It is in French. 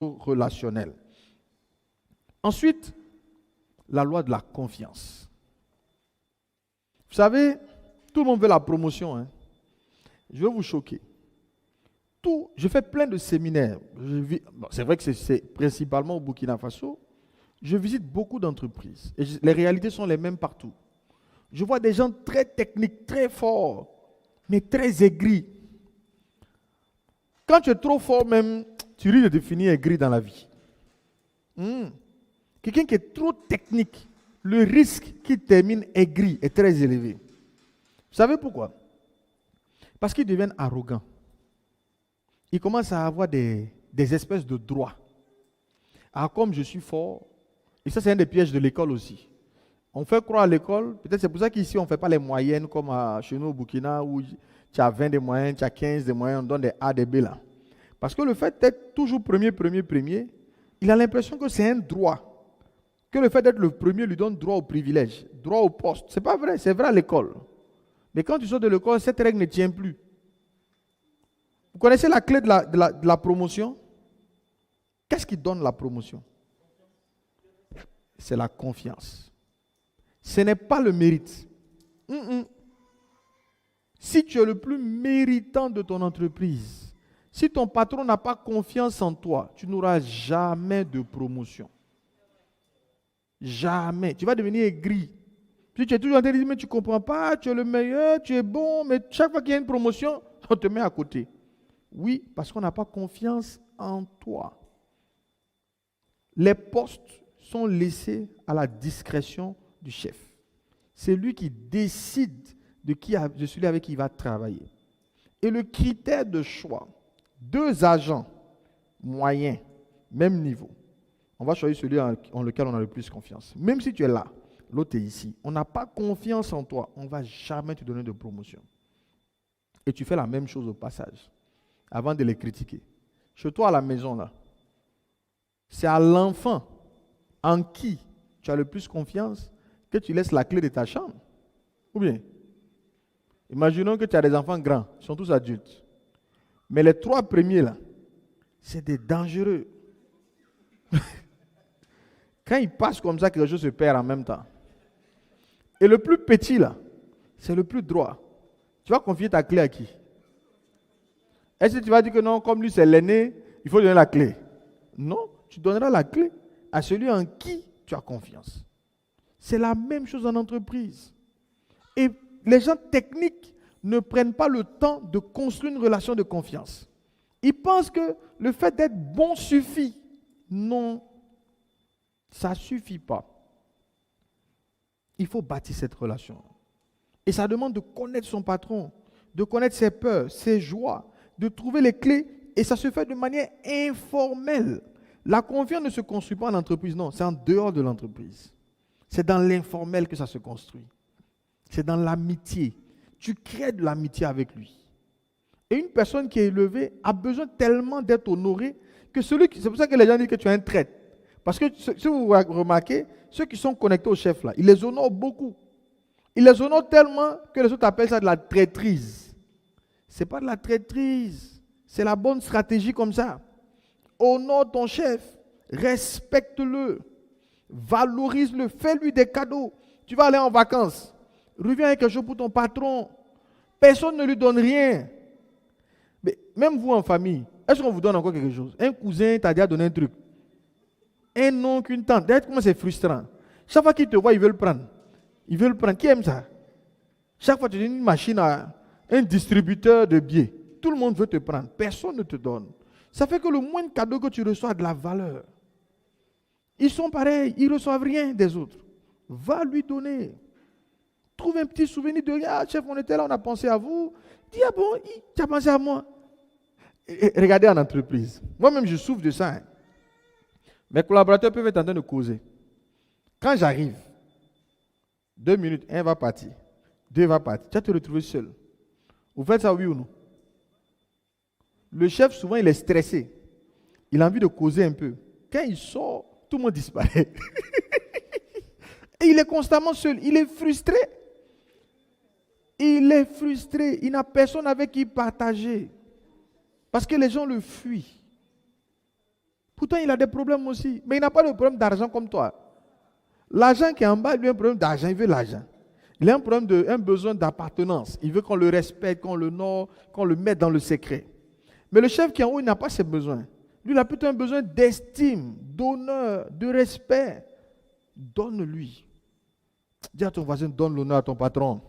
relationnel. Ensuite, la loi de la confiance. Vous savez, tout le monde veut la promotion. Hein. Je vais vous choquer. Je fais plein de séminaires. C'est vrai que c'est principalement au Burkina Faso. Je visite beaucoup d'entreprises. Et les réalités sont les mêmes partout. Je vois des gens très techniques, très forts, mais très aigris. Quand tu es trop fort même, tu risques de te finir aigri dans la vie. Quelqu'un qui est trop technique, le risque qu'il termine aigri est très élevé. Vous savez pourquoi? Parce qu'ils deviennent arrogants. Ils commencent à avoir des espèces de droits. Ah, comme je suis fort, et ça c'est un des pièges de l'école aussi. On fait croire à l'école, peut-être c'est pour ça qu'ici on ne fait pas les moyennes comme chez nous au Burkina où tu as 20 des moyennes, tu as 15 des moyennes, on donne des A, des B là. Parce que le fait d'être toujours premier, il a l'impression que c'est un droit. Que le fait d'être le premier lui donne droit au privilège, droit au poste. Ce n'est pas vrai, c'est vrai à l'école. Mais quand tu sors de l'école, cette règle ne tient plus. Vous connaissez la clé de la promotion? Qu'est-ce qui donne la promotion? C'est la confiance. Ce n'est pas le mérite. Si tu es le plus méritant de ton entreprise, si ton patron n'a pas confiance en toi, tu n'auras jamais de promotion. Jamais. Tu vas devenir aigri. Puis tu es toujours en train de dire, mais tu ne comprends pas, tu es le meilleur, tu es bon, mais chaque fois qu'il y a une promotion, on te met à côté. Oui, parce qu'on n'a pas confiance en toi. Les postes sont laissés à la discrétion du chef. C'est lui qui décide de celui avec qui il va travailler. Et le critère de choix, 2 agents moyens, même niveau. On va choisir celui en lequel on a le plus confiance. Même si tu es là, l'autre est ici. On n'a pas confiance en toi. On ne va jamais te donner de promotion. Et tu fais la même chose au passage, avant de les critiquer. Chez toi à la maison, là, c'est à l'enfant en qui tu as le plus confiance que tu laisses la clé de ta chambre. Ou bien, imaginons que tu as des enfants grands, ils sont tous adultes. Mais les 3 premiers, là, c'est des dangereux. Quand ils passent comme ça, quelque chose se perd en même temps. Et le plus petit, là, c'est le plus droit. Tu vas confier ta clé à qui? Est-ce que tu vas dire que non, comme lui c'est l'aîné, il faut donner la clé? Non, tu donneras la clé à celui en qui tu as confiance. C'est la même chose en entreprise. Et les gens techniques ne prennent pas le temps de construire une relation de confiance. Ils pensent que le fait d'être bon suffit. Non, ça ne suffit pas. Il faut bâtir cette relation. Et ça demande de connaître son patron, de connaître ses peurs, ses joies, de trouver les clés. Et ça se fait de manière informelle. La confiance ne se construit pas en entreprise, non, c'est en dehors de l'entreprise. C'est dans l'informel que ça se construit. C'est dans l'amitié. Tu crées de l'amitié avec lui. Et une personne qui est élevée a besoin tellement d'être honorée que c'est pour ça que les gens disent que tu es un traître. Parce que si vous remarquez, ceux qui sont connectés au chef là, ils les honorent beaucoup. Ils les honorent tellement que les autres appellent ça de la traîtrise. Ce n'est pas de la traîtrise. C'est la bonne stratégie comme ça. Honore ton chef. Respecte-le. Valorise-le. Fais-lui des cadeaux. Tu vas aller en vacances. Reviens avec quelque chose pour ton patron. Personne ne lui donne rien. Mais même vous en famille, est-ce qu'on vous donne encore quelque chose? Un cousin t'a déjà donné un truc. Un oncle, une tante. Regarde comment c'est frustrant. Chaque fois qu'ils te voient, ils veulent prendre. Ils veulent prendre. Qui aime ça? Chaque fois que tu donnes une machine à un distributeur de billets, tout le monde veut te prendre. Personne ne te donne. Ça fait que le moindre cadeau que tu reçois a de la valeur. Ils sont pareils. Ils ne reçoivent rien des autres. Va lui donner. Trouve un petit souvenir de ah, chef, on était là, on a pensé à vous. Dis, ah bon, tu as pensé à moi. Et regardez en entreprise. Moi-même, je souffre de ça. Hein. Mes collaborateurs peuvent être en train de causer. Quand j'arrive, 2 minutes, un va partir, 2 va partir. Tu vas te retrouver seul. Vous faites ça, oui ou non? Le chef, souvent, il est stressé. Il a envie de causer un peu. Quand il sort, tout le monde disparaît. Et il est constamment seul. Il est frustré. Il est frustré. Il n'a personne avec qui partager. Parce que les gens le fuient. Pourtant, il a des problèmes aussi. Mais il n'a pas de problème d'argent comme toi. L'argent qui est en bas, lui a un problème d'argent. Il veut l'argent. Il a un besoin d'appartenance. Il veut qu'on le respecte, qu'on l'honore, qu'on le mette dans le secret. Mais le chef qui est en haut, il n'a pas ces besoins. Lui, il a plutôt un besoin d'estime, d'honneur, de respect. Donne-lui. Dis à ton voisin, donne l'honneur à ton patron.